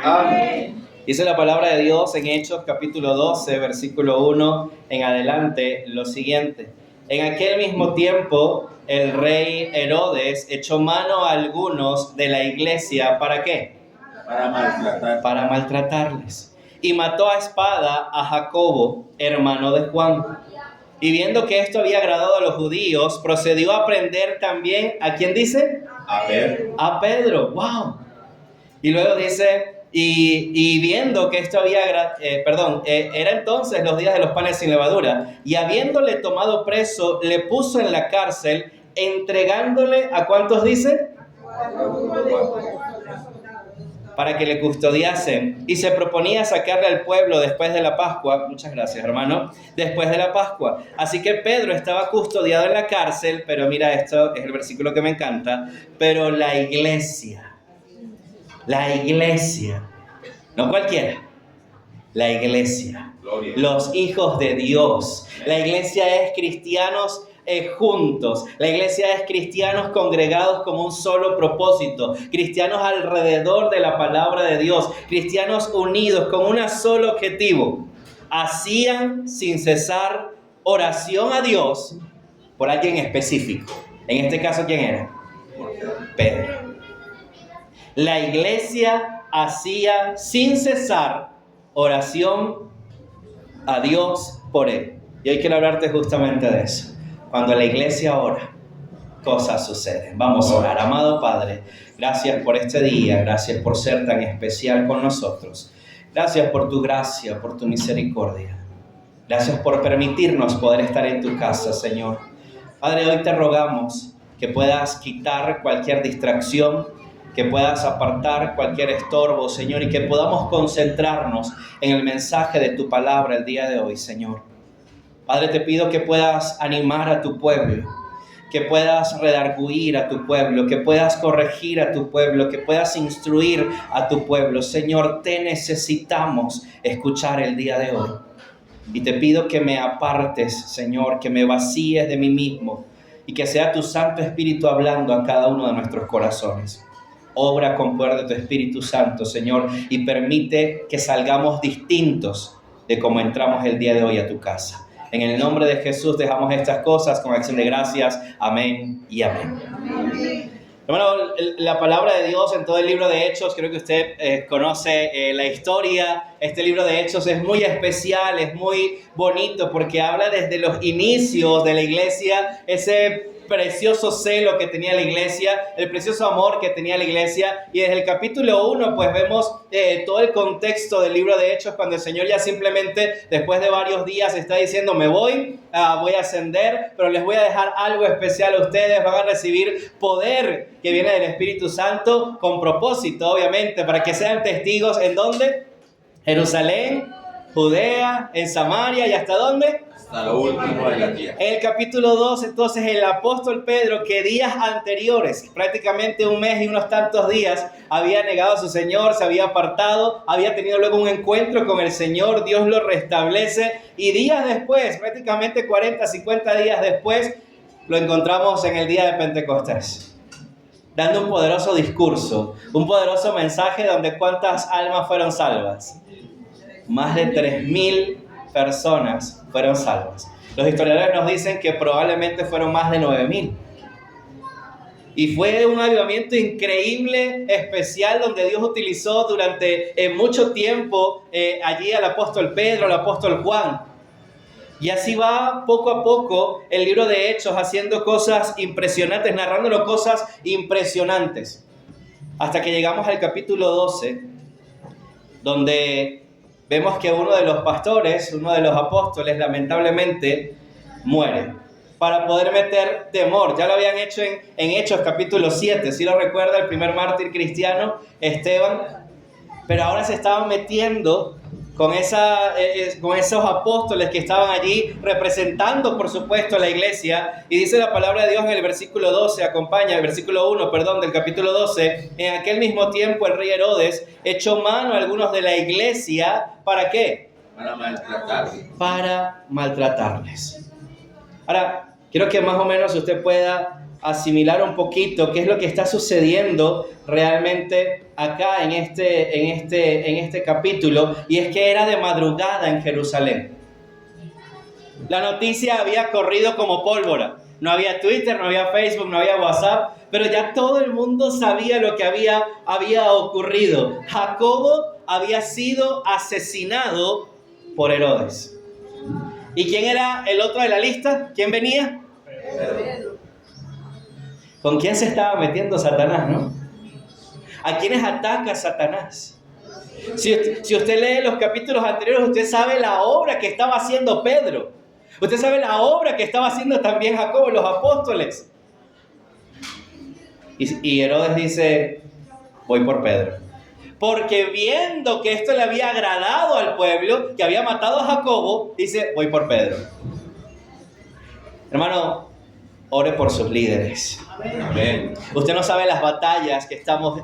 Amén. Dice la palabra de Dios en Hechos capítulo 12, versículo 1 en adelante, lo siguiente. En aquel mismo tiempo, el rey Herodes echó mano a algunos de la iglesia, ¿para qué? Para maltratarles. Y mató a espada a Jacobo, hermano de Juan. Y viendo que esto había agradado a los judíos, procedió a prender también, ¿a quién dice? A Pedro. A Pedro, wow. Y luego dice, y viendo que esto había, era entonces los días de los panes sin levadura, y habiéndole tomado preso, le puso en la cárcel, entregándole, ¿a cuántos dice? Para que le custodiasen, y se proponía sacarle al pueblo después de la Pascua. Muchas gracias, hermano. Después de la Pascua. Así que Pedro estaba custodiado en la cárcel, pero mira, esto es el versículo que me encanta, pero la iglesia, no cualquiera, la iglesia, Gloria. los hijos de Dios. La iglesia es cristianos juntos. La iglesia es cristianos congregados como un solo propósito, cristianos alrededor de la palabra de Dios, cristianos unidos con un solo objetivo. Hacían sin cesar oración a Dios por alguien específico. En este caso, ¿quién era? Pedro. La iglesia hacía sin cesar oración a Dios por él. Y hoy quiero hablarte justamente de eso. Cuando la iglesia ora, cosas suceden. Vamos a orar. Amado Padre, gracias por este día, gracias por ser tan especial con nosotros. Gracias por tu gracia, por tu misericordia. Gracias por permitirnos poder estar en tu casa, Señor. Padre, hoy te rogamos que puedas quitar cualquier distracción, que puedas apartar cualquier estorbo, Señor, y que podamos concentrarnos en el mensaje de tu palabra el día de hoy, Señor. Padre, te pido que puedas animar a tu pueblo, que puedas redarguir a tu pueblo, que puedas corregir a tu pueblo, que puedas instruir a tu pueblo. Señor, te necesitamos escuchar el día de hoy. Y te pido que me apartes, Señor, que me vacíes de mí mismo y que sea tu Santo Espíritu hablando a cada uno de nuestros corazones. Obra con poder de tu Espíritu Santo, Señor, y permite que salgamos distintos de cómo entramos el día de hoy a tu casa. En el nombre de Jesús dejamos estas cosas con acción de gracias. Amén y amén. Hermano, la palabra de Dios en todo el libro de Hechos, creo que usted conoce la historia. Este libro de Hechos es muy especial, es muy bonito porque habla desde los inicios de la iglesia, ese precioso celo que tenía la iglesia, el precioso amor que tenía la iglesia. Y desde el capítulo 1 pues vemos todo el contexto del libro de Hechos, cuando el Señor ya simplemente después de varios días está diciendo: me voy a ascender, pero les voy a dejar algo especial a ustedes. Van a recibir poder que viene del Espíritu Santo, con propósito obviamente, para que sean testigos. ¿En dónde? Jerusalén, Judea, en Samaria, ¿y hasta dónde? Hasta lo último de la tierra. En el capítulo 2, entonces, el apóstol Pedro, que días anteriores, prácticamente un mes y unos tantos días, había negado a su Señor, se había apartado, había tenido luego un encuentro con el Señor, Dios lo restablece, y días después, prácticamente 40, 50 días después, lo encontramos en el día de Pentecostés, dando un poderoso discurso, un poderoso mensaje donde ¿cuántas almas fueron salvas? Más de 3,000 personas fueron salvas. Los historiadores nos dicen que probablemente fueron más de 9,000. Y fue un avivamiento increíble, especial, donde Dios utilizó durante mucho tiempo allí al apóstol Pedro, al apóstol Juan. Y así va poco a poco el libro de Hechos, haciendo cosas impresionantes, narrándolo cosas impresionantes. Hasta que llegamos al capítulo 12, donde vemos que uno de los pastores, uno de los apóstoles, lamentablemente muere, para poder meter temor. Ya lo habían hecho en Hechos capítulo 7, si lo recuerda, el primer mártir cristiano, Esteban. Pero ahora se estaban metiendo con esos apóstoles que estaban allí representando, por supuesto, a la iglesia. Y dice la palabra de Dios en el versículo 12, acompaña el versículo 1, del capítulo 12. En aquel mismo tiempo el rey Herodes echó mano a algunos de la iglesia. ¿Para qué? Para maltratarles. Para maltratarles. Ahora, quiero que más o menos usted pueda asimilar un poquito qué es lo que está sucediendo realmente acá en este capítulo, y es que era de madrugada en Jerusalén. La noticia había corrido como pólvora. No había Twitter, no había Facebook, no había WhatsApp, pero ya todo el mundo sabía lo que había ocurrido. Jacobo había sido asesinado por Herodes. ¿Y quién era el otro de la lista? ¿Quién venía? Pedro. ¿Con quién se estaba metiendo Satanás, no? ¿A quiénes ataca Satanás? Si usted lee los capítulos anteriores, usted sabe la obra que estaba haciendo Pedro. Usted sabe la obra que estaba haciendo también Jacobo y los apóstoles. Y Herodes dice, voy por Pedro. Porque viendo que esto le había agradado al pueblo, que había matado a Jacobo, dice, voy por Pedro. Hermano, ore por sus líderes. Amén. Usted no sabe las batallas que estamos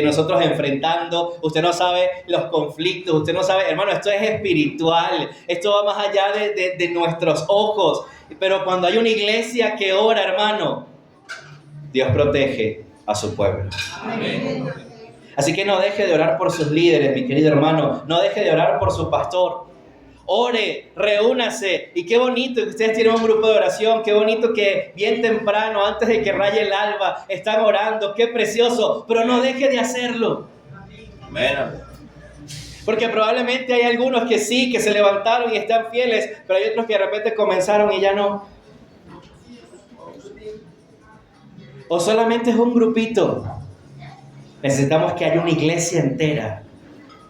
nosotros enfrentando. Usted no sabe los conflictos. Usted no sabe, hermano, esto es espiritual. Esto va más allá de nuestros ojos. Pero cuando hay una iglesia que ora, hermano, Dios protege a su pueblo. Amén. Así que no deje de orar por sus líderes, mi querido hermano. No deje de orar por su pastor. Ore, reúnase. Y qué bonito que ustedes tienen un grupo de oración. Qué bonito que bien temprano, antes de que raye el alba, están orando. Qué precioso. Pero no deje de hacerlo. Amén. Porque probablemente hay algunos que sí, que se levantaron y están fieles, pero hay otros que de repente comenzaron y ya no. O solamente es un grupito. Necesitamos que haya una iglesia entera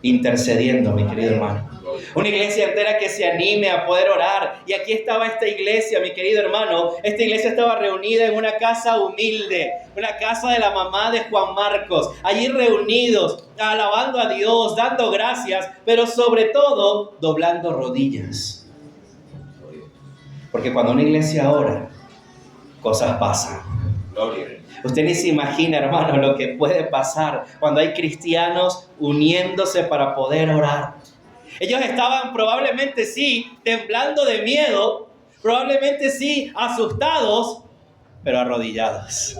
intercediendo, mi querido hermano. Una iglesia entera que se anime a poder orar. Y aquí estaba esta iglesia, mi querido hermano. Esta iglesia estaba reunida en una casa humilde, una casa de la mamá de Juan Marcos. Allí reunidos, alabando a Dios, dando gracias, pero sobre todo, doblando rodillas. Porque cuando una iglesia ora, cosas pasan. Gloria. Usted ni se imagina, hermano, lo que puede pasar cuando hay cristianos uniéndose para poder orar. Ellos estaban probablemente sí temblando de miedo, probablemente sí asustados, pero arrodillados,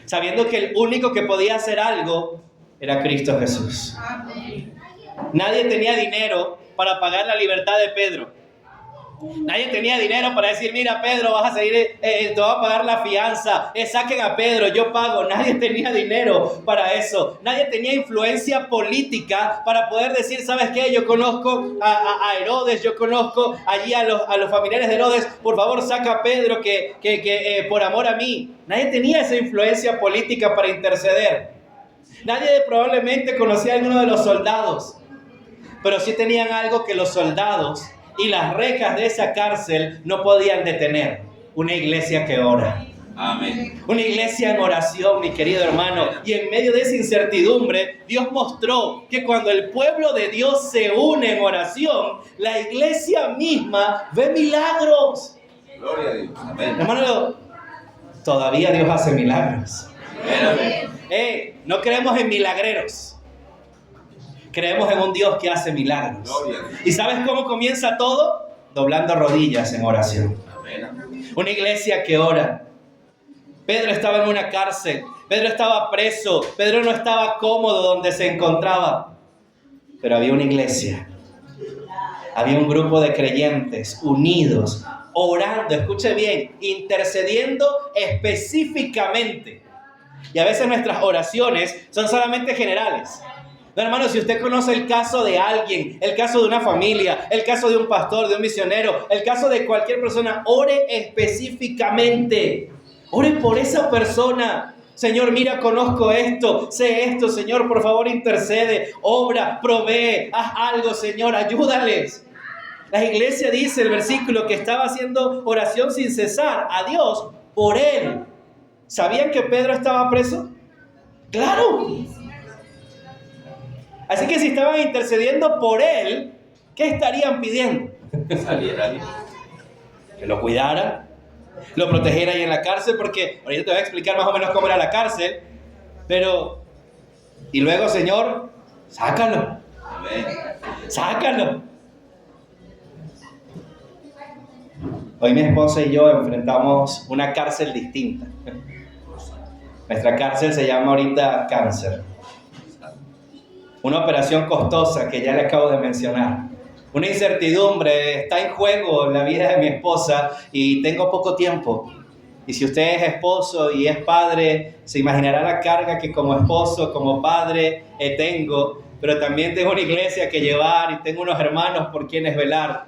sabiendo que el único que podía hacer algo era Cristo Jesús. Nadie tenía dinero para pagar la libertad de Pedro. Nadie tenía dinero para decir, mira Pedro, vas a salir, te voy a pagar la fianza, saquen a Pedro, yo pago. Nadie tenía dinero para eso. Nadie tenía influencia política para poder decir, ¿sabes qué? Yo conozco a Herodes, yo conozco allí a los familiares de Herodes, por favor saca a Pedro que por amor a mí. Nadie tenía esa influencia política para interceder. Nadie probablemente conocía a alguno de los soldados, pero sí tenían algo que los soldados y las rejas de esa cárcel no podían detener: una iglesia que ora. Amén. Una iglesia en oración, mi querido hermano. Y en medio de esa incertidumbre, Dios mostró que cuando el pueblo de Dios se une en oración, la iglesia misma ve milagros. Gloria a Dios. Amén. Hermano, todavía Dios hace milagros. Amén. No creemos en milagreros. Creemos en un Dios que hace milagros. Gloria a Dios. ¿Y sabes cómo comienza todo? Doblando rodillas en oración. Amén. Una iglesia que ora. Pedro estaba en una cárcel. Pedro estaba preso. Pedro no estaba cómodo donde se encontraba. Pero había una iglesia. Había un grupo de creyentes unidos, orando, escuche bien, intercediendo específicamente. Y a veces nuestras oraciones son solamente generales. No, hermano, si usted conoce el caso de alguien, el caso de una familia, el caso de un pastor, de un misionero, el caso de cualquier persona, ore específicamente. Ore por esa persona. Señor, mira, conozco esto, sé esto, Señor, por favor intercede, obra, provee, haz algo, Señor, ayúdales. La iglesia dice, el versículo, que estaba haciendo oración sin cesar a Dios por él. ¿Sabían que Pedro estaba preso? ¡Claro! Así que si estaban intercediendo por él, ¿qué estarían pidiendo? Saliera libre. Que lo cuidara, lo protegiera ahí en la cárcel, porque ahorita te voy a explicar más o menos cómo era la cárcel, pero, y luego, Señor, sácalo, Amén. sácalo. Hoy mi esposa y yo enfrentamos una cárcel distinta. Nuestra cárcel se llama ahorita cáncer. Una operación costosa que ya le acabo de mencionar. Una incertidumbre, está en juego la vida de mi esposa y tengo poco tiempo. Y si usted es esposo y es padre, se imaginará la carga que como esposo, como padre tengo. Pero también tengo una iglesia que llevar y tengo unos hermanos por quienes velar.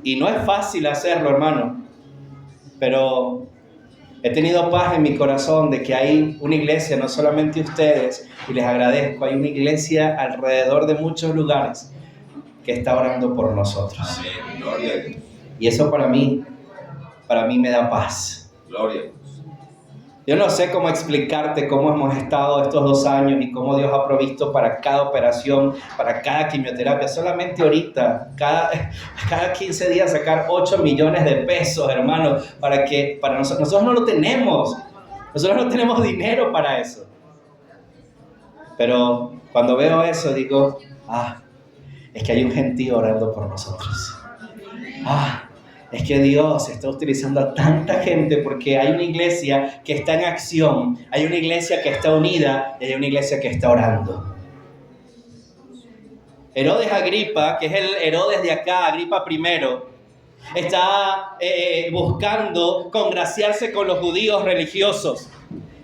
Y no es fácil hacerlo, hermano. Pero he tenido paz en mi corazón de que hay una iglesia, no solamente ustedes, y les agradezco, hay una iglesia alrededor de muchos lugares que está orando por nosotros. Amén. Gloria a Dios. Y eso para mí me da paz. Gloria a Dios. Yo no sé cómo explicarte cómo hemos estado estos 2 años y cómo Dios ha provisto para cada operación, para cada quimioterapia. Solamente ahorita, cada 15 días sacar 8 millones de pesos, hermano, para nosotros no lo tenemos. Nosotros no tenemos dinero para eso. Pero cuando veo eso digo, es que hay un gentío orando por nosotros. Es que Dios está utilizando a tanta gente porque hay una iglesia que está en acción, hay una iglesia que está unida y hay una iglesia que está orando. Herodes Agripa, que es el Herodes de acá, Agripa I, está buscando congraciarse con los judíos religiosos.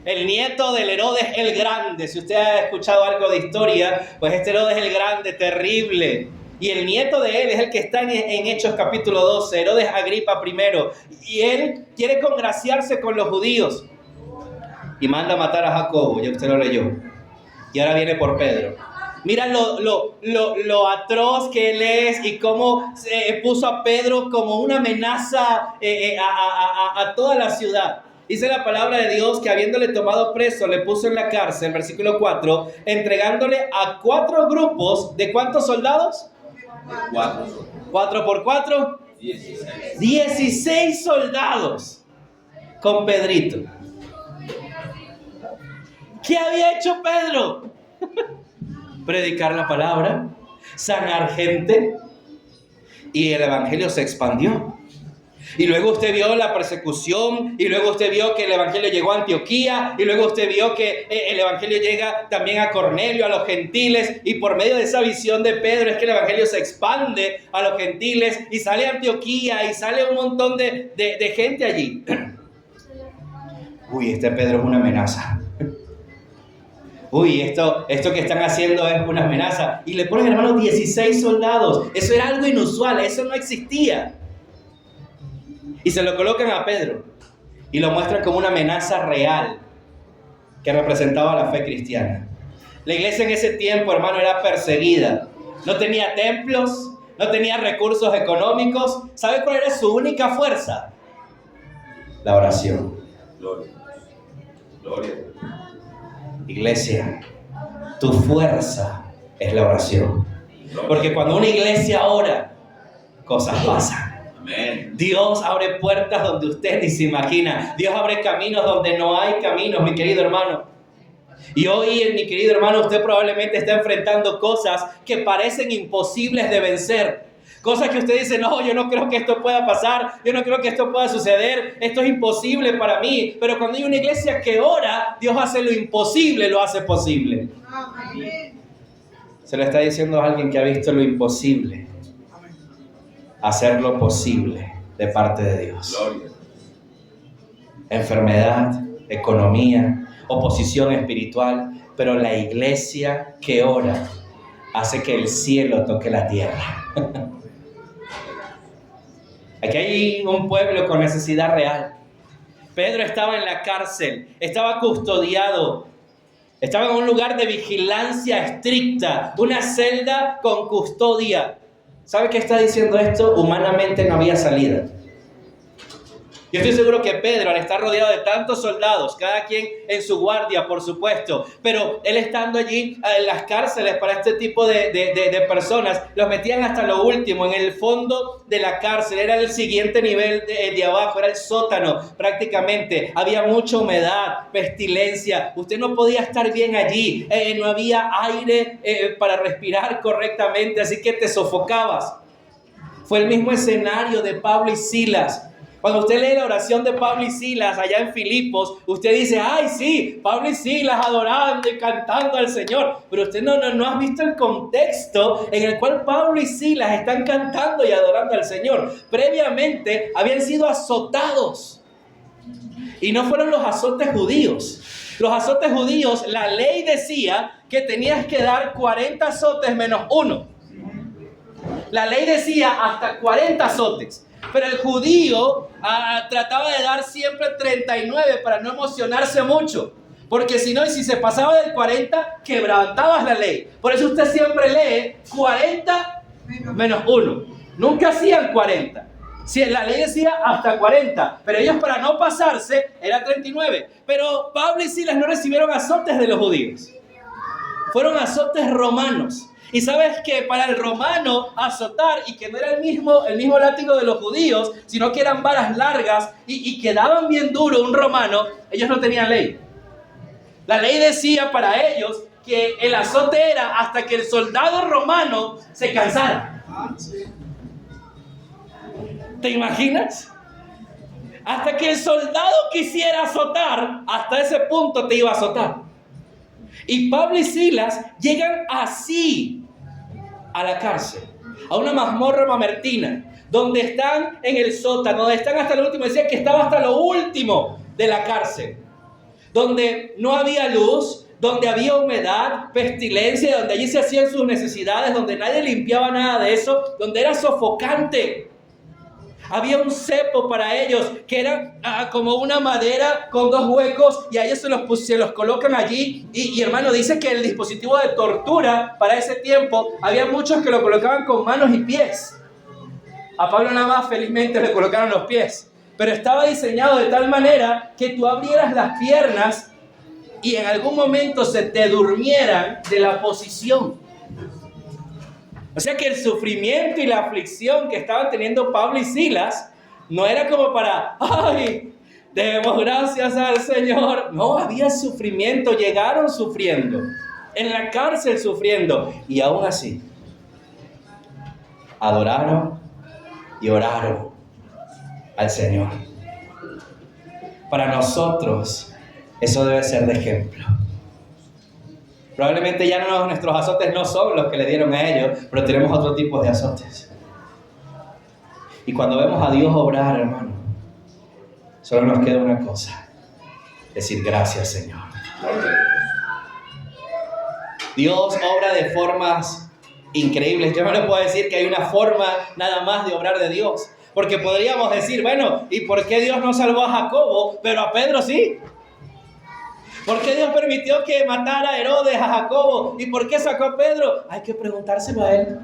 El nieto del Herodes el Grande, si usted ha escuchado algo de historia, pues este Herodes el Grande, terrible. Y el nieto de él es el que está en Hechos capítulo 12, Herodes Agripa I. Y él quiere congraciarse con los judíos. Y manda a matar a Jacobo, ya usted lo leyó. Y ahora viene por Pedro. Mira lo atroz que él es y cómo puso a Pedro como una amenaza a toda la ciudad. Dice la palabra de Dios que habiéndole tomado preso, le puso en la cárcel, versículo 4, entregándole a 4 grupos, ¿de cuántos soldados? 4. 4 por 4, 16 soldados con Pedrito. ¿Qué había hecho Pedro? Predicar la palabra, sanar gente, y el evangelio se expandió. Y luego usted vio la persecución, y luego usted vio que el evangelio llegó a Antioquía, y luego usted vio que el evangelio llega también a Cornelio, a los gentiles, y por medio de esa visión de Pedro es que el evangelio se expande a los gentiles, y sale a Antioquía, y sale un montón de gente allí. Uy, este Pedro es una amenaza. Uy, esto que están haciendo es una amenaza. Y le ponen, hermano, 16 soldados. Eso era algo inusual, eso no existía. Y se lo colocan a Pedro y lo muestran como una amenaza real que representaba la fe cristiana. La iglesia en ese tiempo, hermano, era perseguida. No tenía templos, no tenía recursos económicos. ¿Sabe cuál era su única fuerza? La oración. Gloria. Gloria. Iglesia, tu fuerza es la oración. Porque cuando una iglesia ora, cosas pasan. Amén. Dios abre puertas donde usted ni se imagina. Dios abre caminos donde no hay caminos, mi querido hermano. Y hoy, mi querido hermano, usted probablemente está enfrentando cosas que parecen imposibles de vencer. Cosas que usted dice, no, yo no creo que esto pueda pasar, yo no creo que esto pueda suceder, esto es imposible para mí. Pero cuando hay una iglesia que ora, Dios hace lo imposible, lo hace posible. Amén. Se lo está diciendo a alguien que ha visto lo imposible, hacer lo posible de parte de Dios. Gloria. Enfermedad, economía, oposición espiritual, pero la iglesia que ora hace que el cielo toque la tierra. Aquí hay un pueblo con necesidad real. Pedro estaba en la cárcel, estaba custodiado, estaba en un lugar de vigilancia estricta, una celda con custodia. ¿Sabe qué está diciendo esto? Humanamente no había salida. Yo estoy seguro que Pedro, al estar rodeado de tantos soldados, cada quien en su guardia, por supuesto, pero él estando allí en las cárceles para este tipo de personas, los metían hasta lo último, en el fondo de la cárcel, era el siguiente nivel de abajo, era el sótano prácticamente, había mucha humedad, pestilencia, usted no podía estar bien allí, no había aire para respirar correctamente, así que te sofocabas. Fue el mismo escenario de Pablo y Silas. Cuando usted lee la oración de Pablo y Silas allá en Filipos, usted dice, ay sí, Pablo y Silas adorando y cantando al Señor. Pero usted no ha visto el contexto en el cual Pablo y Silas están cantando y adorando al Señor. Previamente habían sido azotados. Y no fueron los azotes judíos. Los azotes judíos, la ley decía que tenías que dar 40 azotes menos uno. La ley decía hasta 40 azotes. Pero el judío trataba de dar siempre 39 para no emocionarse mucho. Porque si no, y si se pasaba del 40, quebrantabas la ley. Por eso usted siempre lee 40 menos 1. Nunca hacían 40. Si la ley decía hasta 40, pero ellos para no pasarse era 39. Pero Pablo y Silas no recibieron azotes de los judíos. Fueron azotes romanos. Y sabes que para el romano azotar, y que no era el mismo látigo de los judíos, sino que eran varas largas y quedaban bien duro un romano, ellos no tenían ley. La ley decía para ellos que el azote era hasta que el soldado romano se cansara. ¿Te imaginas? Hasta que el soldado quisiera azotar, hasta ese punto te iba a azotar. Y Pablo y Silas llegan así a la cárcel, a una mazmorra mamertina, donde están en el sótano, donde están hasta lo último. Decía que estaba hasta lo último de la cárcel, donde no había luz, donde había humedad, pestilencia, donde allí se hacían sus necesidades, donde nadie limpiaba nada de eso, donde era sofocante. Había un cepo para ellos que era como una madera con dos huecos, y a ellos se los colocan allí. Y hermano, dice que el dispositivo de tortura para ese tiempo, había muchos que lo colocaban con manos y pies. A Pablo nada más felizmente le colocaron los pies, pero estaba diseñado de tal manera que tú abrieras las piernas y en algún momento se te durmieran de la posición. O sea que el sufrimiento y la aflicción que estaban teniendo Pablo y Silas no era como para, ay, demos gracias al Señor. No, había sufrimiento, llegaron sufriendo, en la cárcel sufriendo, y aún así adoraron y oraron al Señor. Para nosotros eso debe ser de ejemplo. Probablemente ya nuestros azotes no son los que le dieron a ellos, pero tenemos otro tipo de azotes. Y cuando vemos a Dios obrar, hermano, solo nos queda una cosa: decir gracias, Señor. Dios obra de formas increíbles. Yo no le puedo decir que hay una forma nada más de obrar de Dios, porque podríamos decir, bueno, ¿y por qué Dios no salvó a Jacobo, pero a Pedro sí? ¿Por qué Dios permitió que matara a Herodes, a Jacobo? ¿Y por qué sacó a Pedro? Hay que preguntárselo a él.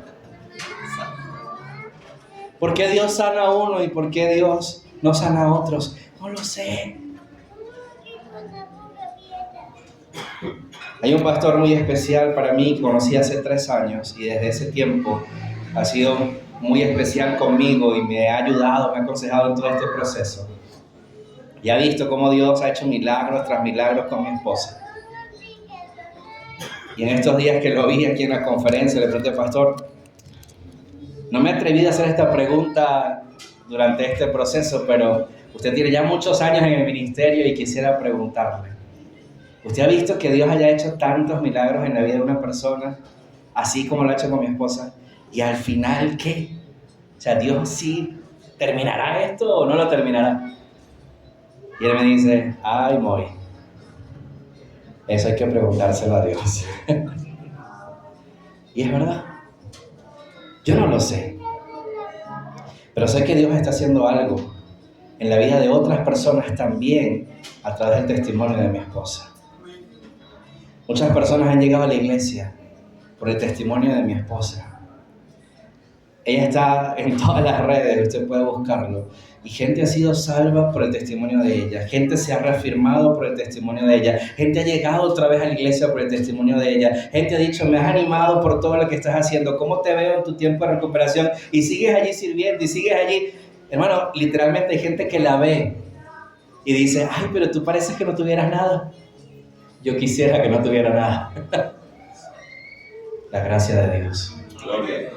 ¿Por qué Dios sana a uno y por qué Dios no sana a otros? No lo sé. Hay un pastor muy especial para mí que conocí hace 3 años, y desde ese tiempo ha sido muy especial conmigo y me ha ayudado, me ha aconsejado en todo este proceso. Y ha visto cómo Dios ha hecho milagros tras milagros con mi esposa. Y en estos días que lo vi aquí en la conferencia, le pregunté, pastor, no me atreví a hacer esta pregunta durante este proceso, pero usted tiene ya muchos años en el ministerio y quisiera preguntarle, ¿usted ha visto que Dios haya hecho tantos milagros en la vida de una persona, así como lo ha hecho con mi esposa? ¿Y al final qué? O sea, ¿Dios sí terminará esto o no lo terminará? Y él me dice, ay, Moy, eso hay que preguntárselo a Dios. Y es verdad, yo no lo sé, pero sé que Dios está haciendo algo en la vida de otras personas también a través del testimonio de mi esposa. Muchas personas han llegado a la iglesia por el testimonio de mi esposa. Ella está en todas las redes, usted puede buscarlo. Y gente ha sido salva por el testimonio de ella. Gente se ha reafirmado por el testimonio de ella. Gente ha llegado otra vez a la iglesia por el testimonio de ella. Gente ha dicho, me has animado por todo lo que estás haciendo. ¿Cómo te veo en tu tiempo de recuperación? Y sigues allí sirviendo y sigues allí. Hermano, literalmente hay gente que la ve y dice, ay, pero tú pareces que no tuvieras nada. Yo quisiera que no tuviera nada. La gracia de Dios. Gloria a Dios.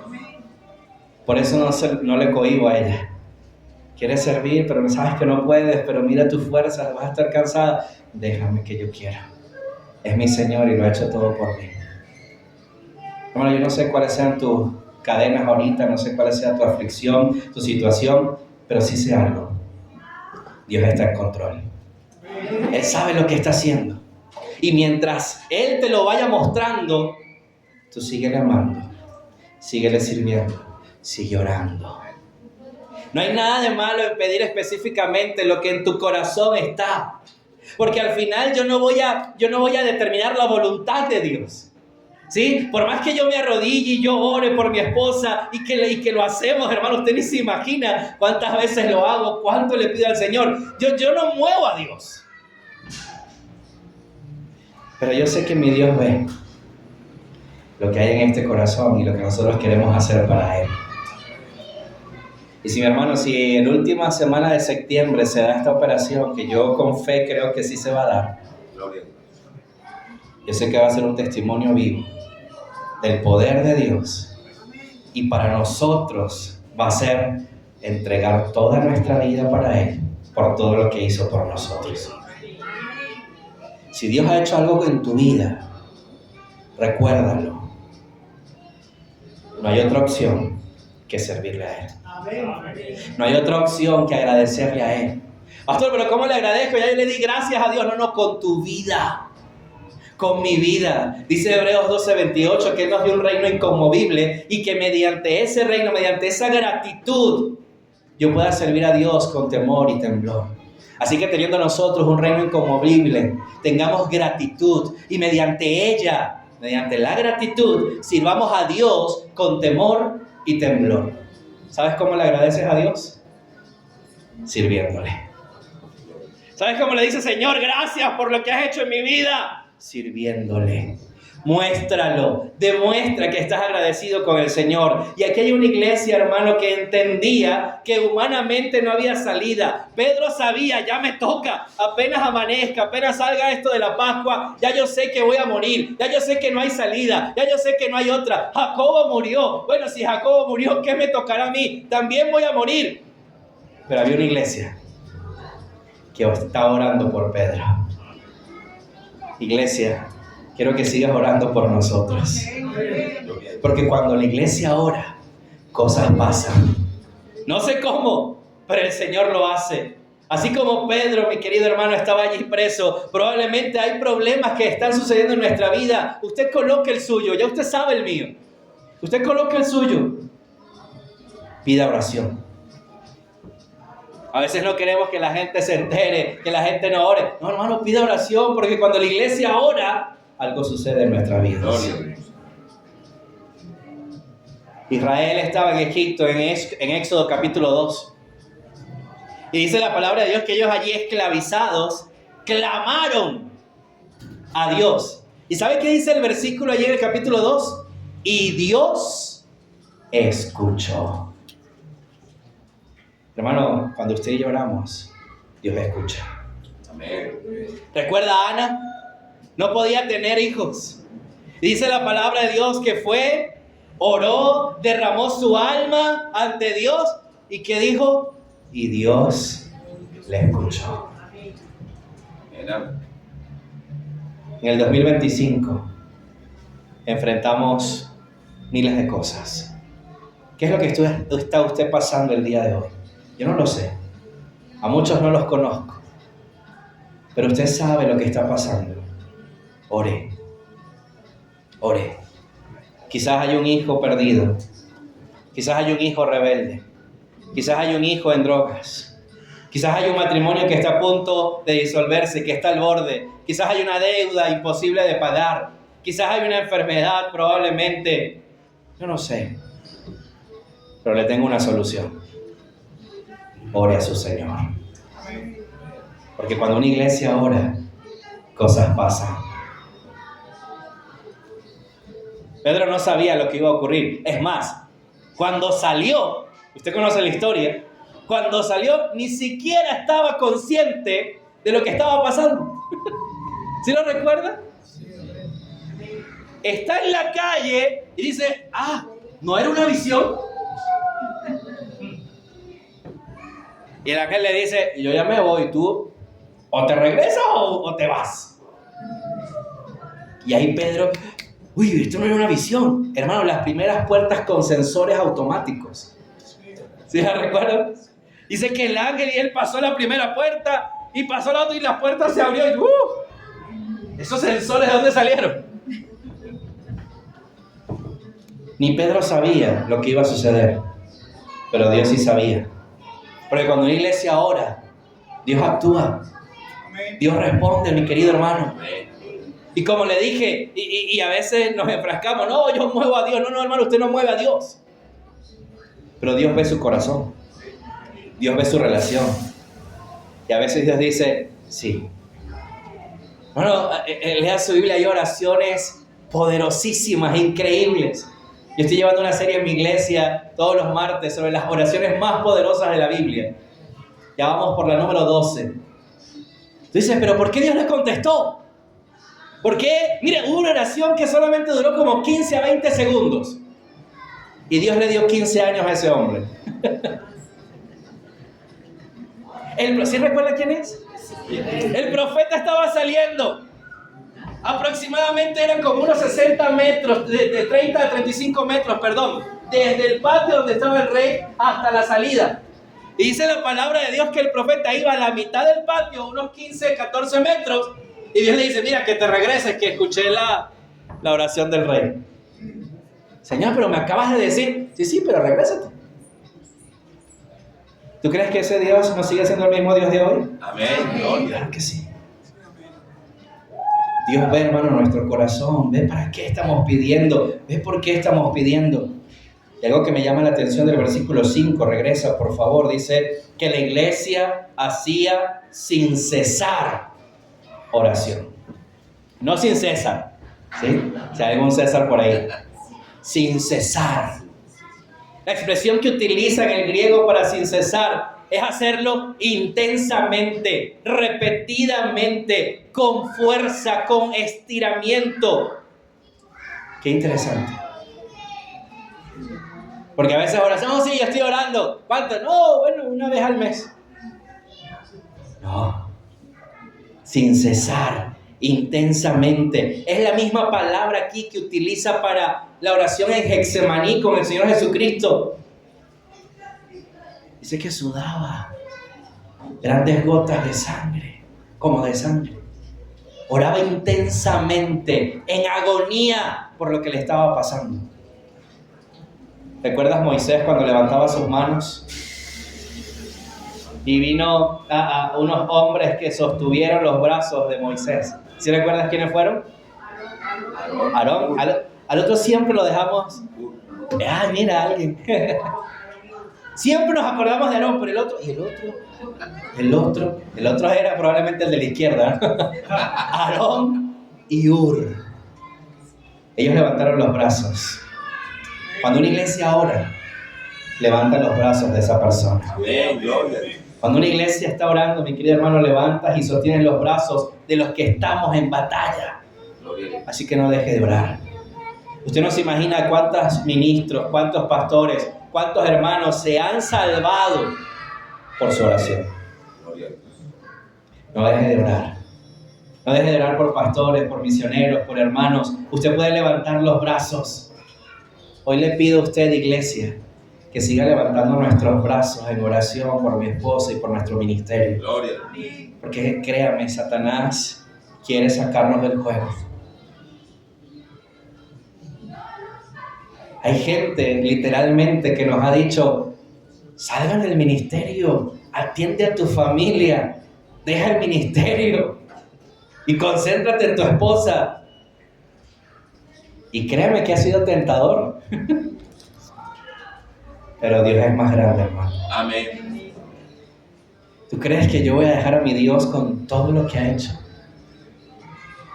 Por eso no le cohíbo a ella. Quieres servir, pero sabes que no puedes, pero mira tu fuerza, vas a estar cansada. Déjame que yo quiera. Es mi Señor y lo ha hecho todo por mí. Hermano, yo no sé cuáles sean tus cadenas ahorita, no sé cuál sea tu aflicción, tu situación, pero sí sé algo. Dios está en control. Él sabe lo que está haciendo. Y mientras Él te lo vaya mostrando, tú síguele amando, síguele sirviendo, sigue orando. No hay nada de malo en pedir específicamente lo que en tu corazón está. Porque al final yo no voy a determinar la voluntad de Dios. ¿Sí? Por más que yo me arrodille y yo ore por mi esposa y que lo hacemos, hermano, usted ni se imagina cuántas veces lo hago, cuánto le pido al Señor. Yo no muevo a Dios. Pero yo sé que mi Dios ve lo que hay en este corazón y lo que nosotros queremos hacer para Él. Y si mi hermano, si en la última semana de septiembre se da esta operación, que yo con fe creo que sí se va a dar, yo sé que va a ser un testimonio vivo del poder de Dios, y para nosotros va a ser entregar toda nuestra vida para Él, por todo lo que hizo por nosotros. Si Dios ha hecho algo en tu vida, recuérdalo. No hay otra opción que servirle a Él. No hay otra opción que agradecerle a Él. Pastor, pero ¿cómo le agradezco? Ya yo le di gracias a Dios. No, con tu vida. Con mi vida. Dice Hebreos 12:28 que Él nos dio un reino inconmovible y que mediante ese reino, mediante esa gratitud, yo pueda servir a Dios con temor y temblor. Así que teniendo nosotros un reino inconmovible, tengamos gratitud y mediante ella, mediante la gratitud, sirvamos a Dios con temor y temblor. ¿Sabes cómo le agradeces a Dios? Sirviéndole. ¿Sabes cómo le dices, Señor, gracias por lo que has hecho en mi vida? Sirviéndole. Muéstralo, demuestra que estás agradecido con el Señor. Y aquí hay una iglesia, hermano, que entendía que humanamente no había salida. Pedro sabía, ya me toca, apenas amanezca, apenas salga esto de la Pascua, ya yo sé que voy a morir, ya yo sé que no hay salida, ya yo sé que no hay otra. Jacobo murió. Bueno, si Jacobo murió, ¿qué me tocará a mí? También voy a morir. Pero había una iglesia que está orando por Pedro. Iglesia, quiero que sigas orando por nosotros. Porque cuando la iglesia ora, cosas pasan. No sé cómo, pero el Señor lo hace. Así como Pedro, mi querido hermano, estaba allí preso, probablemente hay problemas que están sucediendo en nuestra vida. Usted coloque el suyo, ya usted sabe el mío. Usted coloque el suyo. Pida oración. A veces no queremos que la gente se entere, que la gente no ore. No, hermano, pida oración, porque cuando la iglesia ora, algo sucede en nuestra vida. Israel estaba en Egipto, en Éxodo capítulo 2. Y dice la palabra de Dios que ellos allí esclavizados clamaron a Dios. ¿Y sabe qué dice el versículo allí en el capítulo 2? Y Dios escuchó. Hermano, cuando usted y yo oramos, Dios escucha. Amén. ¿Recuerda a Ana? No podía tener hijos. Dice la palabra de Dios que fue, oró, derramó su alma ante Dios. ¿Y qué dijo? Y Dios le escuchó. En el 2025 enfrentamos miles de cosas. ¿Qué es lo que está usted pasando el día de hoy? Yo no lo sé. A muchos no los conozco. Pero usted sabe lo que está pasando. Ore. Ore. Quizás hay un hijo perdido. Quizás hay un hijo rebelde. Quizás hay un hijo en drogas. Quizás hay un matrimonio que está a punto de disolverse, que está al borde. Quizás hay una deuda imposible de pagar. Quizás hay una enfermedad, probablemente. Yo no sé. Pero le tengo una solución. Ore a su Señor. Porque cuando una iglesia ora, cosas pasan. Pedro no sabía lo que iba a ocurrir. Es más, cuando salió, usted conoce la historia, cuando salió ni siquiera estaba consciente de lo que estaba pasando. ¿Sí lo recuerda? Está en la calle y dice, ¿no era una visión? Y el ángel le dice, yo ya me voy, tú o te regresas o te vas. Y ahí Pedro, uy, esto no era una visión. Hermano, las primeras puertas con sensores automáticos. ¿Sí la recuerdan? Dice que el ángel y él pasó la primera puerta y pasó la otra y la puerta se abrió y ¿esos sensores de dónde salieron? Ni Pedro sabía lo que iba a suceder, pero Dios sí sabía. Porque cuando una iglesia ora, Dios actúa. Dios responde, mi querido hermano. Y como le dije, y a veces nos enfrascamos, no, yo muevo a Dios. No, hermano, usted no mueve a Dios. Pero Dios ve su corazón. Dios ve su relación. Y a veces Dios dice, sí. Bueno, lea su Biblia, hay oraciones poderosísimas, increíbles. Yo estoy llevando una serie en mi iglesia todos los martes sobre las oraciones más poderosas de la Biblia. Ya vamos por la número 12. Tú dices, ¿pero por qué Dios les contestó? ¿Por qué? Mire, hubo una oración que solamente duró como 15 a 20 segundos. Y Dios le dio 15 años a ese hombre. ¿Sí recuerda quién es? El profeta estaba saliendo. Aproximadamente eran como unos 60 metros, de 30 a 35 metros, perdón. Desde el patio donde estaba el rey hasta la salida. Y dice la palabra de Dios que el profeta iba a la mitad del patio, unos 15, 14 metros. Y Dios le dice, mira, que te regreses, que escuché la oración del rey. Señor, pero me acabas de decir. Sí, pero regrésate. ¿Tú crees que ese Dios no sigue siendo el mismo Dios de hoy? Amén. Claro que sí. Dios ve, hermano, nuestro corazón. Ve para qué estamos pidiendo. Ve por qué estamos pidiendo. Y algo que me llama la atención del versículo 5, regresa por favor, dice que la iglesia hacía sin cesar oración. No sin César, ¿sí? Si hay algún César por ahí. Sin cesar. La expresión que utiliza en el griego para sin cesar es hacerlo intensamente, repetidamente, con fuerza, con estiramiento. Qué interesante. Porque a veces oración, sí, yo estoy orando. ¿Cuánto? No, bueno, una vez al mes. No. Sin cesar, intensamente. Es la misma palabra aquí que utiliza para la oración en Getsemaní con el Señor Jesucristo. Dice que sudaba grandes gotas de sangre, como de sangre. Oraba intensamente, en agonía por lo que le estaba pasando. ¿Recuerdas Moisés cuando levantaba sus manos? Y vino a unos hombres que sostuvieron los brazos de Moisés. ¿Sí recuerdas quiénes fueron? Aarón. Al otro siempre lo dejamos. Ay, mira, alguien. Siempre nos acordamos de Aarón, pero el otro. ¿Y el otro? El otro era probablemente el de la izquierda. Aarón y Hur. Ellos levantaron los brazos. Cuando una iglesia ora, levanta los brazos de esa persona. Amén, gloria. Cuando una iglesia está orando, mi querido hermano, levantas y sostienes los brazos de los que estamos en batalla. Así que no deje de orar. Usted no se imagina cuántos ministros, cuántos pastores, cuántos hermanos se han salvado por su oración. No deje de orar. No deje de orar por pastores, por misioneros, por hermanos. Usted puede levantar los brazos. Hoy le pido a usted, iglesia, que siga levantando nuestros brazos en oración por mi esposa y por nuestro ministerio. Gloria. Porque créame, Satanás quiere sacarnos del juego. Hay gente literalmente que nos ha dicho, salgan del ministerio, atiende a tu familia, deja el ministerio y concéntrate en tu esposa. Y créeme que ha sido tentador. Pero Dios es más grande, hermano. Amén. ¿Tú crees que yo voy a dejar a mi Dios con todo lo que ha hecho?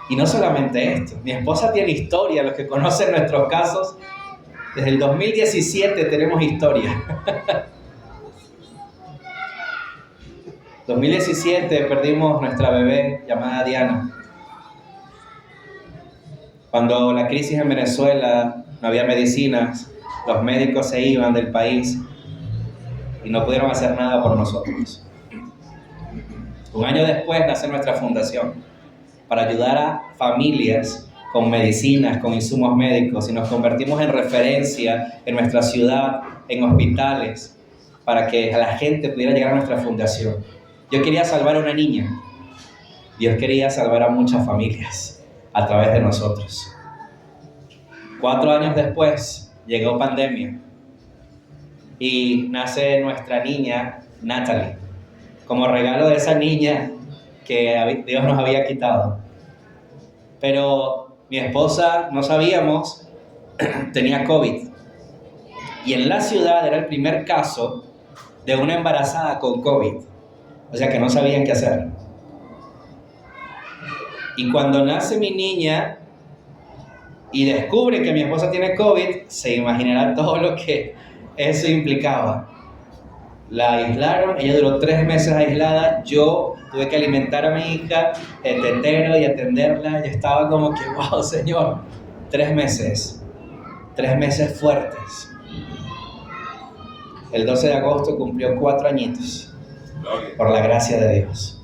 Y no solamente esto. Mi esposa tiene historia. Los que conocen nuestros casos, desde el 2017 tenemos historia. 2017 perdimos nuestra bebé llamada Diana. Cuando la crisis en Venezuela, no había medicinas, los médicos se iban del país y no pudieron hacer nada por nosotros. Un año después nace nuestra fundación para ayudar a familias con medicinas, con insumos médicos, y nos convertimos en referencia en nuestra ciudad, en hospitales, para que la gente pudiera llegar a nuestra fundación. Yo quería salvar a una niña. Dios quería salvar a muchas familias a través de nosotros. 4 años después llegó pandemia y nace nuestra niña Natalie, como regalo de esa niña que Dios nos había quitado. Pero mi esposa, no sabíamos, tenía COVID. Y en la ciudad era el primer caso de una embarazada con COVID. O sea que no sabían qué hacer. Y cuando nace mi niña y descubre que mi esposa tiene COVID, se imaginará todo lo que eso implicaba. La aislaron, ella duró 3 meses aislada, yo tuve que alimentar a mi hija, tetero y atenderla. Yo estaba como que, wow, Señor, 3 meses fuertes. El 12 de agosto cumplió 4 añitos, por la gracia de Dios.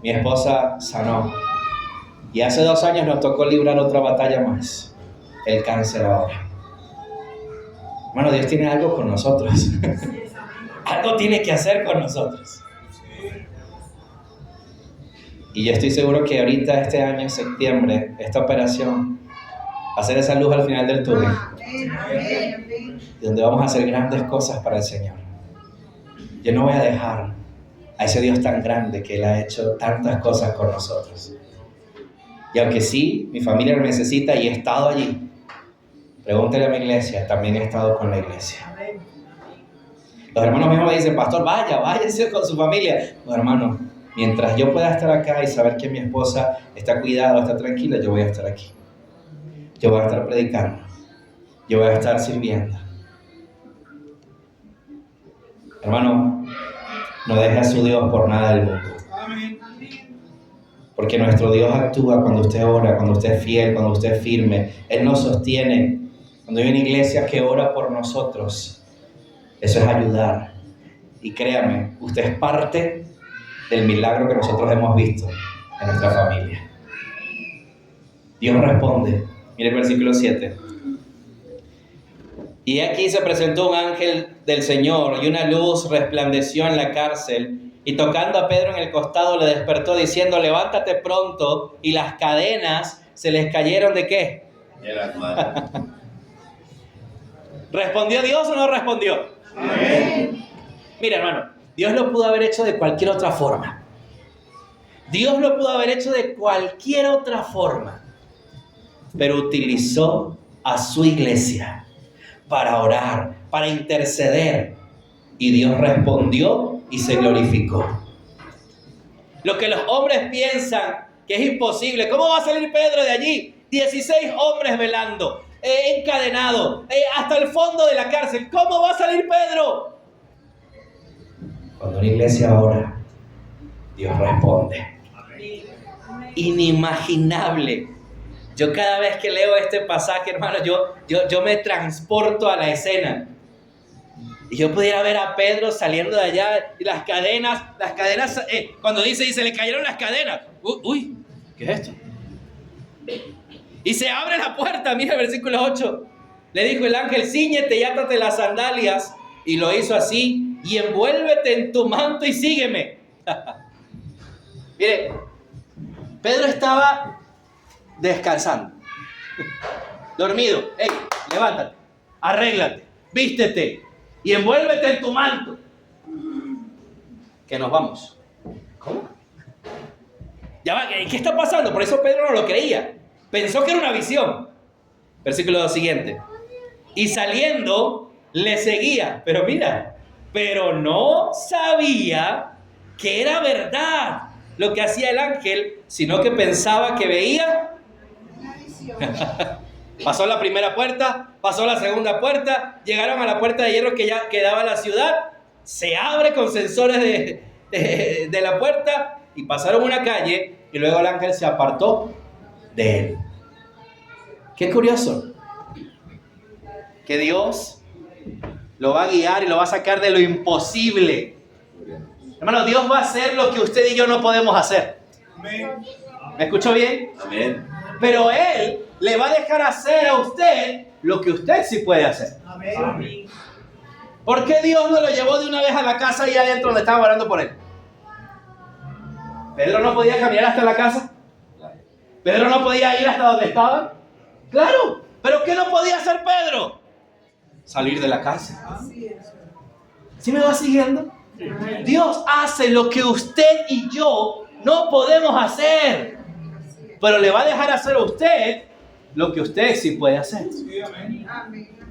Mi esposa sanó. Y hace 2 años nos tocó librar otra batalla más, el cáncer ahora. Bueno, Dios tiene algo con nosotros. Algo tiene que hacer con nosotros. Y yo estoy seguro que ahorita, este año, en septiembre, esta operación va a ser esa luz al final del túnel, donde vamos a hacer grandes cosas para el Señor. Yo no voy a dejar a ese Dios tan grande que Él ha hecho tantas cosas con nosotros. Y aunque sí, mi familia lo necesita y he estado allí, pregúntele a mi iglesia, también he estado con la iglesia. Los hermanos mismos me dicen, pastor, váyase con su familia. No, hermano, mientras yo pueda estar acá y saber que mi esposa está cuidada, está tranquila, yo voy a estar aquí. Yo voy a estar predicando. Yo voy a estar sirviendo. Hermano, no deje a su Dios por nada del mundo. Porque nuestro Dios actúa cuando usted ora, cuando usted es fiel, cuando usted es firme. Él nos sostiene. Cuando hay una iglesia que ora por nosotros, eso es ayudar. Y créame, usted es parte del milagro que nosotros hemos visto en nuestra familia. Dios responde. Mire el versículo 7. Y aquí se presentó un ángel del Señor y una luz resplandeció en la cárcel. Y tocando a Pedro en el costado le despertó diciendo, levántate pronto. Y las cadenas se les cayeron ¿de qué? De las manos. ¿Respondió Dios o no respondió? Amén. Mira, hermano, Dios lo pudo haber hecho de cualquier otra forma. Dios lo pudo haber hecho de cualquier otra forma. Pero utilizó a su iglesia para orar, para interceder. Y Dios respondió y se glorificó. Lo que los hombres piensan que es imposible. ¿Cómo va a salir Pedro de allí? 16 hombres velando, encadenado, hasta el fondo de la cárcel. ¿Cómo va a salir Pedro? Cuando una iglesia ora, Dios responde. Inimaginable. Yo cada vez que leo este pasaje, hermano, yo me transporto a la escena. Y yo pudiera ver a Pedro saliendo de allá y las cadenas, cuando dice y se le cayeron las cadenas. Uy, ¿qué es esto? Y se abre la puerta, mira el versículo 8. Le dijo el ángel, cíñete y átate las sandalias. Y lo hizo así, y envuélvete en tu manto y sígueme. Mire, Pedro estaba descansando, dormido. Hey, levántate, arréglate, vístete y envuélvete en tu manto, que nos vamos. ¿Cómo? Ya va, ¿qué está pasando? Por eso Pedro no lo creía. Pensó que era una visión. Versículo siguiente. Y saliendo, le seguía. Pero mira, pero no sabía que era verdad lo que hacía el ángel, sino que pensaba que veía una visión. Pasó la primera puerta, pasó la segunda puerta, llegaron a la puerta de hierro que ya quedaba la ciudad, se abre con sensores de la puerta y pasaron una calle y luego el ángel se apartó de él. Qué curioso, que Dios lo va a guiar y lo va a sacar de lo imposible. Hermano, Dios va a hacer lo que usted y yo no podemos hacer. ¿Me escuchó bien? Amén. Pero Él le va a dejar hacer a usted lo que usted sí puede hacer. ¿Por qué Dios no lo llevó de una vez a la casa y adentro donde estaba orando por él? ¿Pedro no podía caminar hasta la casa? ¿Pedro no podía ir hasta donde estaban? Claro, pero ¿qué no podía hacer Pedro? Salir de la casa. ¿Sí me va siguiendo? Dios hace lo que usted y yo no podemos hacer, pero le va a dejar hacer a usted lo que usted sí puede hacer.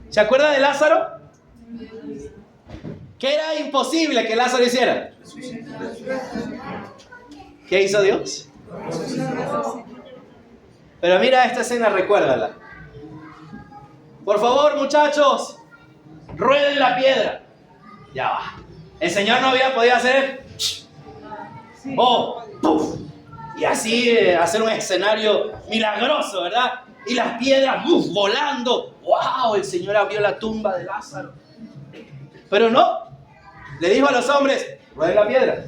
¿Se acuerda de Lázaro? ¿Qué era imposible que Lázaro hiciera? ¿Qué hizo Dios? Pero mira esta escena, recuérdala. Por favor, muchachos, rueden la piedra. Ya va. El Señor no había podido hacer. ¡Puf! Y así hacer un escenario milagroso, ¿verdad? Y las piedras volando. ¡Wow! El Señor abrió la tumba de Lázaro. Pero no. Le dijo a los hombres, rueden la piedra.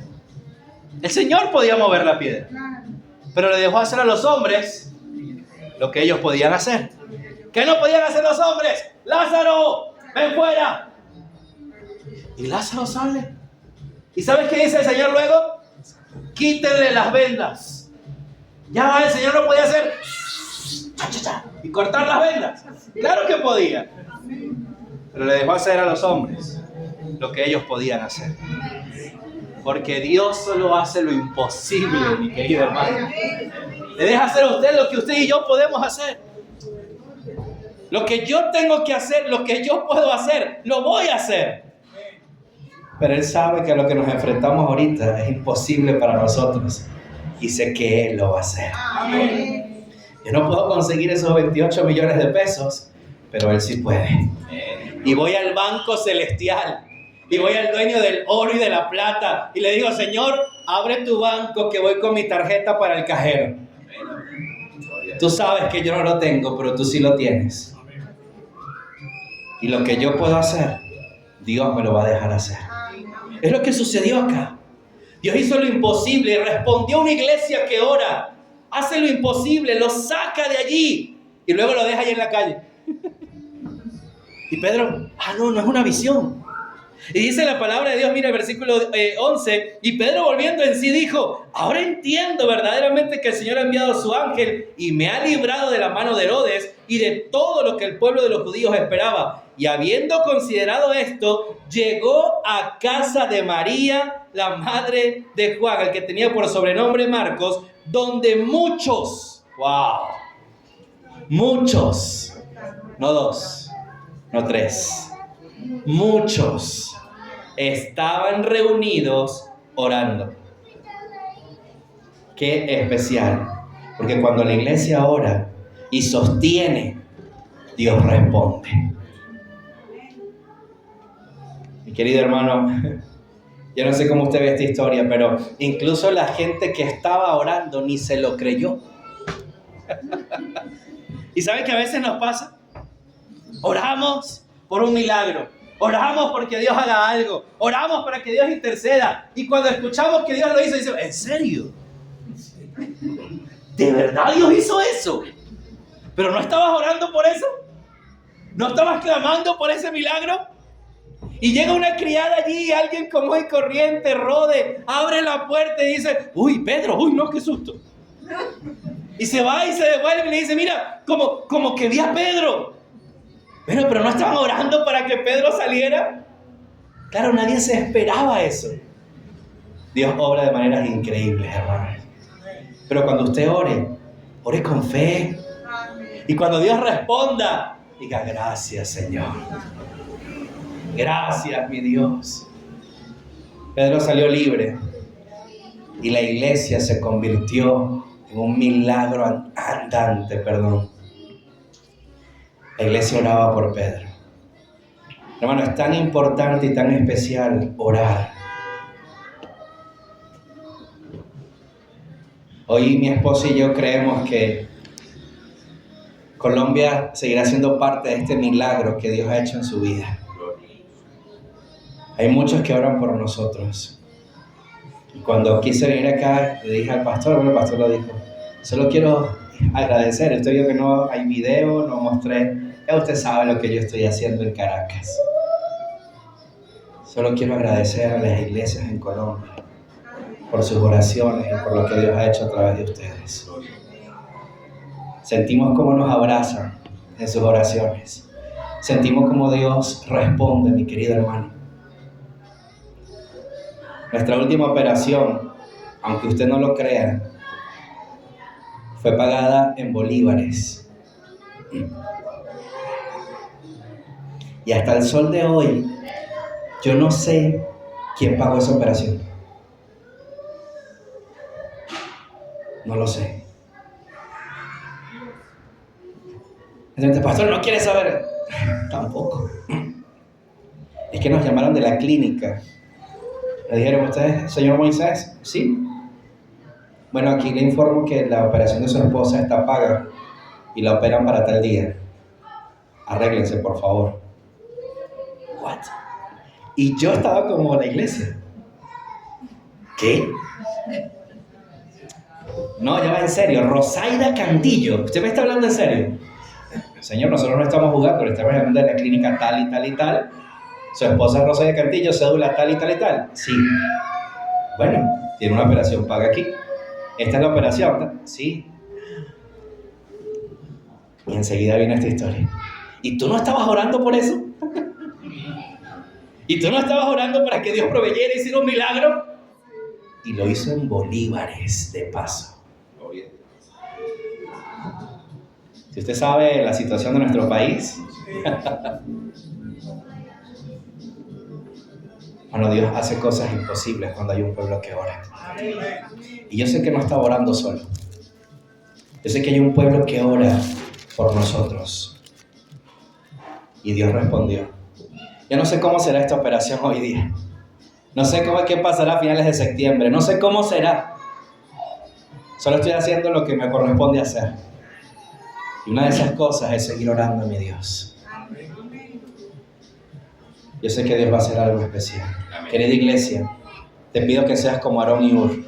El Señor podía mover la piedra. Pero le dejó hacer a los hombres lo que ellos podían hacer. ¿Qué no podían hacer los hombres? ¡Lázaro! ¡Ven fuera! Y Lázaro sale. ¿Y sabes qué dice el Señor luego? Quítenle las vendas. Ya el Señor no podía hacer y cortar las vendas. Claro que podía. Pero le dejó hacer a los hombres lo que ellos podían hacer. Porque Dios solo hace lo imposible, mi querido hermano. Le deja hacer a usted lo que usted y yo podemos hacer. Lo que yo tengo que hacer, lo que yo puedo hacer, lo voy a hacer. Pero Él sabe que lo que nos enfrentamos ahorita es imposible para nosotros. Y sé que Él lo va a hacer. Amén. Yo no puedo conseguir esos 28 millones de pesos, pero Él sí puede. Y voy al banco celestial. Y voy al dueño del oro y de la plata. Y le digo, Señor, abre tu banco que voy con mi tarjeta para el cajero. Tú sabes que yo no lo tengo, pero tú sí lo tienes. Y lo que yo puedo hacer, Dios me lo va a dejar hacer. Es lo que sucedió acá. Dios hizo lo imposible y respondió a una iglesia que ora. Hace lo imposible, lo saca de allí y luego lo deja ahí en la calle. Y Pedro, no es una visión. Y dice la palabra de Dios, mira el versículo 11, y Pedro volviendo en sí dijo, ahora entiendo verdaderamente que el Señor ha enviado a su ángel y me ha librado de la mano de Herodes y de todo lo que el pueblo de los judíos esperaba. Y habiendo considerado esto, llegó a casa de María, la madre de Juan, el que tenía por sobrenombre Marcos, donde muchos, muchos, no 2, no 3, muchos estaban reunidos orando. Qué especial, porque cuando la iglesia ora y sostiene, Dios responde. Mi querido hermano, yo no sé cómo usted ve esta historia, pero incluso la gente que estaba orando ni se lo creyó. ¿Y saben que a veces nos pasa? Oramos por un milagro, oramos porque Dios haga algo, oramos para que Dios interceda, y cuando escuchamos que Dios lo hizo, decimos, ¿en serio? ¿De verdad Dios hizo eso? ¿Pero no estabas orando por eso? ¿No estabas clamando por ese milagro? Y llega una criada allí, alguien común y corriente, Rode, abre la puerta y dice, uy, Pedro, uy, no, qué susto. Y se va y se devuelve y le dice, mira, como que vi a Pedro. Bueno, pero no estaban orando para que Pedro saliera. Claro, nadie se esperaba eso. Dios obra de maneras increíbles, hermanos. Pero cuando usted ore con fe. Y cuando Dios responda, diga, gracias, Señor. Gracias, mi Dios. Pedro salió libre y la iglesia se convirtió en un milagro andante, La iglesia oraba por Pedro. Hermano, es tan importante y tan especial orar. Hoy mi esposa y yo creemos que Colombia seguirá siendo parte de este milagro que Dios ha hecho en su vida. Hay muchos que oran por nosotros. Y cuando quise venir acá, le dije al pastor, bueno, el pastor lo dijo, solo quiero agradecer. Usted vio que no hay video, no mostré. Ya usted sabe lo que yo estoy haciendo en Caracas. Solo quiero agradecer a las iglesias en Colombia por sus oraciones y por lo que Dios ha hecho a través de ustedes. Sentimos cómo nos abrazan en sus oraciones. Sentimos cómo Dios responde, mi querido hermano. Nuestra última operación, aunque usted no lo crea, fue pagada en bolívares. Y hasta el sol de hoy, yo no sé quién pagó esa operación. No lo sé. Entonces, pastor, ¿no quiere saber? Tampoco. Es que nos llamaron de la clínica. Le dijeron, ¿usted, señor Moisés? Sí. Bueno, aquí le informo que la operación de su esposa está paga y la operan para tal día. Arréglense, por favor. ¿What? Y yo estaba como la iglesia. ¿Qué? No, ya va en serio. Rosaida Cantillo. ¿Usted me está hablando en serio? Señor, nosotros no estamos jugando, le estamos hablando de la clínica tal y tal y tal. Su esposa es Rosaida Cantillo, cédula tal y tal y tal. Sí. Bueno, tiene una operación paga aquí. ¿Esta es la operación? ¿No? Sí. Y enseguida viene esta historia. ¿Y tú no estabas orando por eso? ¿Y tú no estabas orando para que Dios proveyera y hiciera un milagro? Y lo hizo en bolívares, de paso. Si usted sabe la situación de nuestro país, bueno, Dios hace cosas imposibles cuando hay un pueblo que ora. Y yo sé que no estaba orando solo. Yo sé que hay un pueblo que ora por nosotros. Y Dios respondió. Yo no sé cómo será esta operación hoy día. No sé qué pasará a finales de septiembre. No sé cómo será. Solo estoy haciendo lo que me corresponde hacer. Y una de esas cosas es seguir orando a mi Dios. Yo sé que Dios va a hacer algo especial. Querida iglesia, te pido que seas como Aarón y Hur.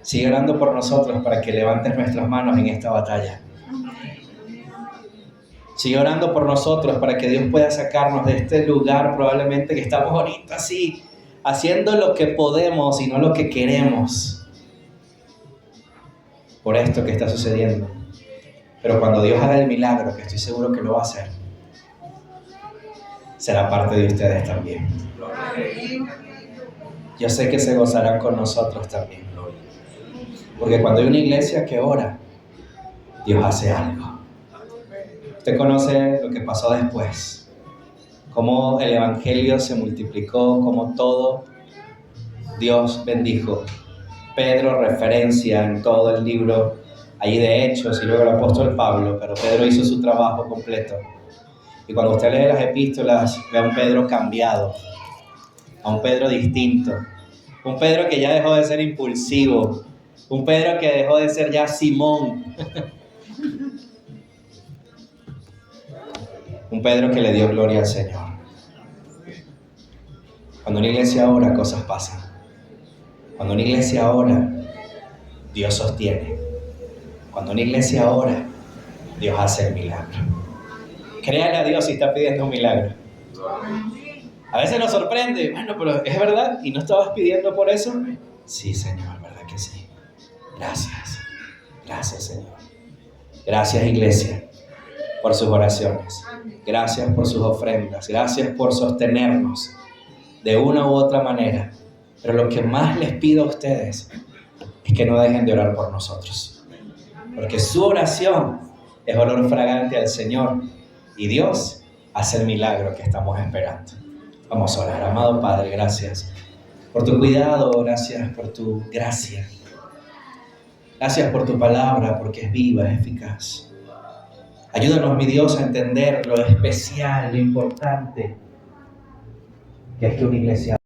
Sigue orando por nosotros para que levantes nuestras manos en esta batalla. Sigue orando por nosotros para que Dios pueda sacarnos de este lugar probablemente que estamos ahorita así, haciendo lo que podemos y no lo que queremos. Por esto que está sucediendo. Pero cuando Dios haga el milagro, que estoy seguro que lo va a hacer, será parte de ustedes también. Yo sé que se gozarán con nosotros también. Porque cuando hay una iglesia que ora, Dios hace algo. Usted conoce lo que pasó después. Cómo el evangelio se multiplicó, cómo todo Dios bendijo. Pedro referencia en todo el libro allí de Hechos y luego el apóstol Pablo, pero Pedro hizo su trabajo completo. Y cuando usted lee las epístolas, ve a un Pedro cambiado, a un Pedro distinto, un Pedro que ya dejó de ser impulsivo, un Pedro que dejó de ser ya Simón, un Pedro que le dio gloria al Señor. Cuando una iglesia ora, cosas pasan. Cuando una iglesia ora, Dios sostiene. Cuando una iglesia ora, Dios hace el milagro. Créale a Dios si está pidiendo un milagro. A veces nos sorprende, bueno, pero ¿es verdad? ¿Y no estabas pidiendo por eso? Sí, Señor, verdad que sí. Gracias. Gracias, Señor. Gracias, iglesia, por sus oraciones. Gracias por sus ofrendas. Gracias por sostenernos de una u otra manera. Pero lo que más les pido a ustedes es que no dejen de orar por nosotros. Porque su oración es olor fragante al Señor. Y Dios hace el milagro que estamos esperando. Vamos a orar. Amado Padre, gracias por tu cuidado, gracias por tu gracia. Gracias por tu palabra, porque es viva, es eficaz. Ayúdanos, mi Dios, a entender lo especial, lo importante que es que una iglesia